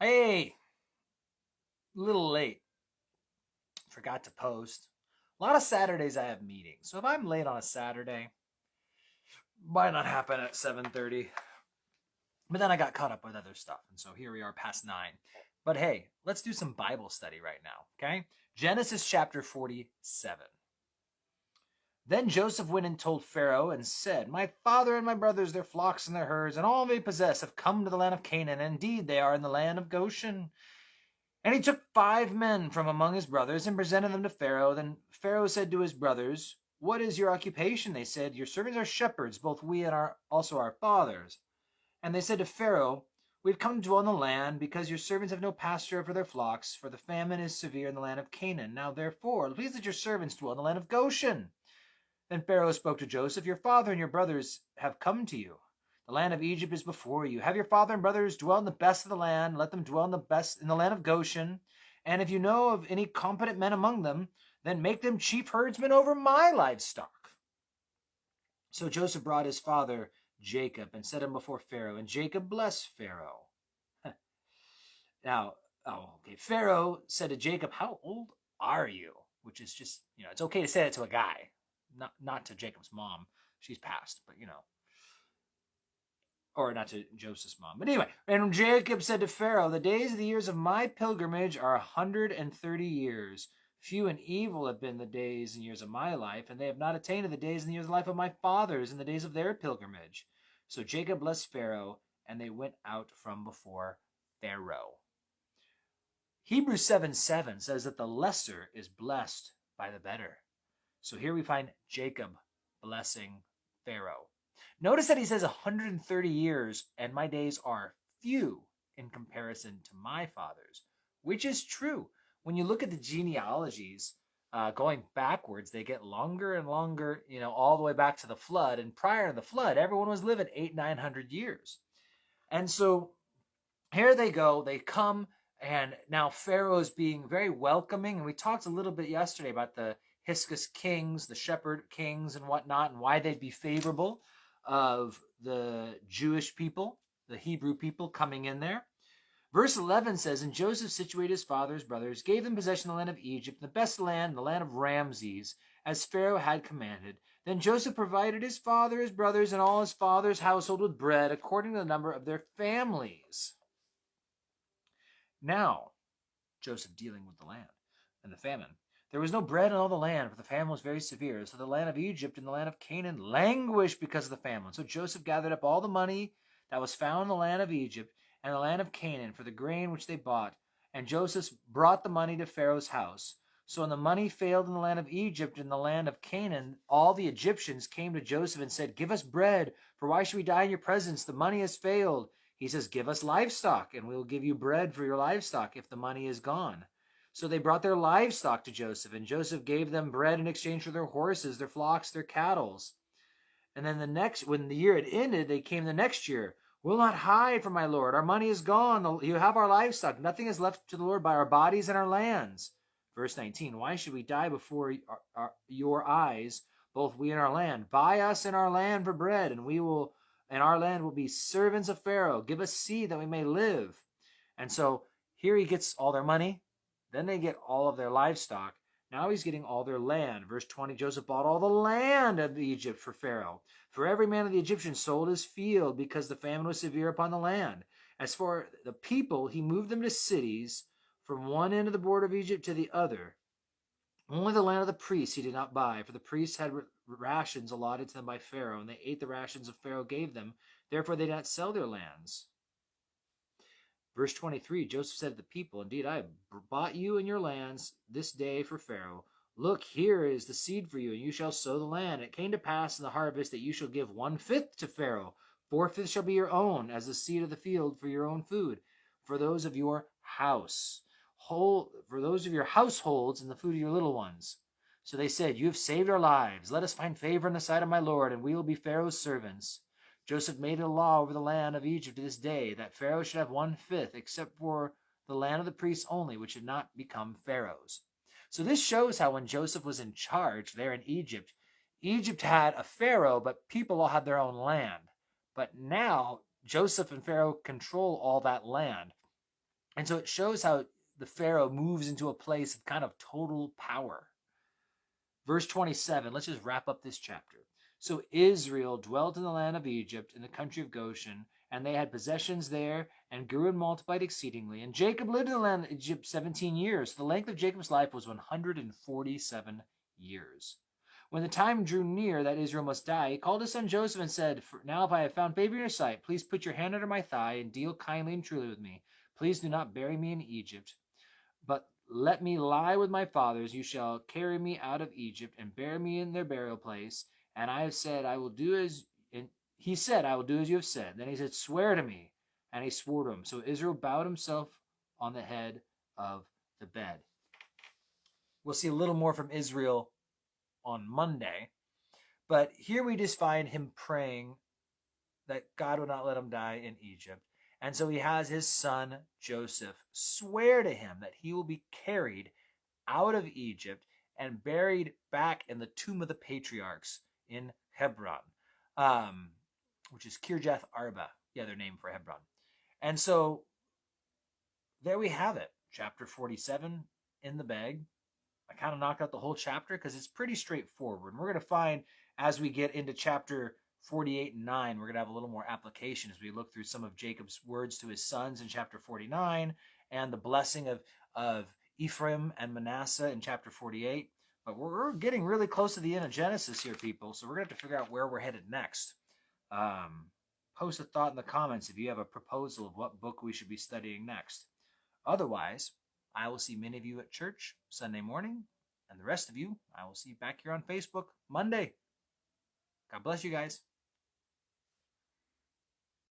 Hey, a little late. Forgot to post. A lot of Saturdays I have meetings. So if I'm late on a Saturday, might not happen at 7:30. But then I got caught up with other stuff. And so here we are past 9. But hey, let's do some Bible study right now, okay? Genesis chapter 47. Then Joseph went and told Pharaoh and said, My father and my brothers, their flocks and their herds, and all they possess have come to the land of Canaan. Indeed, they are in the land of Goshen. And he took 5 men from among his brothers and presented them to Pharaoh. Then Pharaoh said to his brothers, What is your occupation? They said, Your servants are shepherds, both we and also our fathers. And they said to Pharaoh, We have come to dwell in the land, because your servants have no pasture for their flocks, for the famine is severe in the land of Canaan. Now therefore, please let your servants dwell in the land of Goshen. Then Pharaoh spoke to Joseph, Your father and your brothers have come to you. The land of Egypt is before you. Have your father and brothers dwell in the best of the land. Let them dwell in the land of Goshen. And if you know of any competent men among them, then make them chief herdsmen over my livestock. So Joseph brought his father Jacob and set him before Pharaoh, and Jacob blessed Pharaoh. Okay. Pharaoh said to Jacob, How old are you? Which is just, it's okay to say that to a guy, not to Jacob's mom. She's passed, but or not to Joseph's mom. But anyway, and Jacob said to Pharaoh, The days of the years of my pilgrimage are 130 years. Few and evil have been the days and years of my life, and they have not attained to the days and years of the life of my fathers in the days of their pilgrimage. So Jacob blessed Pharaoh, and they went out from before Pharaoh. Hebrews 7:7 says that the lesser is blessed by the better. So here we find Jacob blessing Pharaoh. Notice that he says 130 years, and my days are few in comparison to my father's, which is true. When you look at the genealogies going backwards, they get longer and longer, all the way back to the flood. And prior to the flood, everyone was living 800-900 years. And so here they go. They come, and now Pharaoh is being very welcoming. And we talked a little bit yesterday about the Hyksos kings, the shepherd kings and whatnot, and why they'd be favorable of the Jewish people, the Hebrew people coming in there. Verse 11 says, And Joseph situated his father's brothers, gave them possession of the land of Egypt, the best land, the land of Ramses, as Pharaoh had commanded. Then Joseph provided his father, his brothers, and all his father's household with bread, according to the number of their families. Now, Joseph dealing with the land and the famine. There was no bread in all the land, for the famine was very severe. So the land of Egypt and the land of Canaan languished because of the famine. So Joseph gathered up all the money that was found in the land of Egypt and the land of Canaan for the grain which they bought. And Joseph brought the money to Pharaoh's house. So when the money failed in the land of Egypt and the land of Canaan, all the Egyptians came to Joseph and said, Give us bread, for why should we die in your presence? The money has failed. He says, Give us livestock, and we will give you bread for your livestock if the money is gone. So they brought their livestock to Joseph, and Joseph gave them bread in exchange for their horses, their flocks, their cattle. And then when the year had ended, they came the next year. We'll not hide from my Lord. Our money is gone. You have our livestock. Nothing is left to the Lord by our bodies and our lands. Verse 19, Why should we die before your eyes, both we and our land? Buy us and our land for bread, and our land will be servants of Pharaoh. Give us seed that we may live. And so here he gets all their money. Then they get all of their livestock. Now he's getting all their land. Verse 20, Joseph bought all the land of Egypt for Pharaoh. For every man of the Egyptians sold his field, because the famine was severe upon the land. As for the people, he moved them to cities from one end of the border of Egypt to the other. Only the land of the priests he did not buy, for the priests had rations allotted to them by Pharaoh, and they ate the rations of Pharaoh gave them. Therefore they did not sell their lands. Verse 23, Joseph said to the people, Indeed, I have bought you and your lands this day for Pharaoh. Look, here is the seed for you, and you shall sow the land. It came to pass in the harvest that you shall give 1/5 to Pharaoh. 4/5 shall be your own, as the seed of the field for your own food, for those of your house, for those of your households, and the food of your little ones. So they said, You have saved our lives. Let us find favor in the sight of my Lord, and we will be Pharaoh's servants. Joseph made a law over the land of Egypt to this day, that Pharaoh should have 1/5, except for the land of the priests only, which had not become Pharaoh's. So this shows how when Joseph was in charge there in Egypt, Egypt had a Pharaoh, but people all had their own land. But now Joseph and Pharaoh control all that land. And so it shows how the Pharaoh moves into a place of kind of total power. Verse 27, let's just wrap up this chapter. So Israel dwelt in the land of Egypt, in the country of Goshen, and they had possessions there, and grew and multiplied exceedingly. And Jacob lived in the land of Egypt 17 years. The length of Jacob's life was 147 years. When the time drew near that Israel must die, he called his son Joseph and said, Now if I have found favor in your sight, please put your hand under my thigh and deal kindly and truly with me. Please do not bury me in Egypt, but let me lie with my fathers. You shall carry me out of Egypt and bury me in their burial place. And I have said, I will do as. And he said, I will do as you have said. Then he said, Swear to me. And he swore to him. So Israel bowed himself on the head of the bed. We'll see a little more from Israel on Monday. But here we just find him praying that God would not let him die in Egypt. And so he has his son Joseph swear to him that he will be carried out of Egypt and buried back in the tomb of the patriarchs in Hebron, which is Kirjath Arba, the other name for Hebron. And so there we have it, chapter 47 in the bag. I kind of knocked out the whole chapter because it's pretty straightforward. And we're going to find as we get into chapter 48 and 9, we're going to have a little more application as we look through some of Jacob's words to his sons in chapter 49 and the blessing of Ephraim and Manasseh in chapter 48. But we're getting really close to the end of Genesis here, people, so we're going to have to figure out where we're headed next. Post a thought in the comments if you have a proposal of what book we should be studying next. Otherwise, I will see many of you at church Sunday morning, and the rest of you, I will see back here on Facebook Monday. God bless you guys.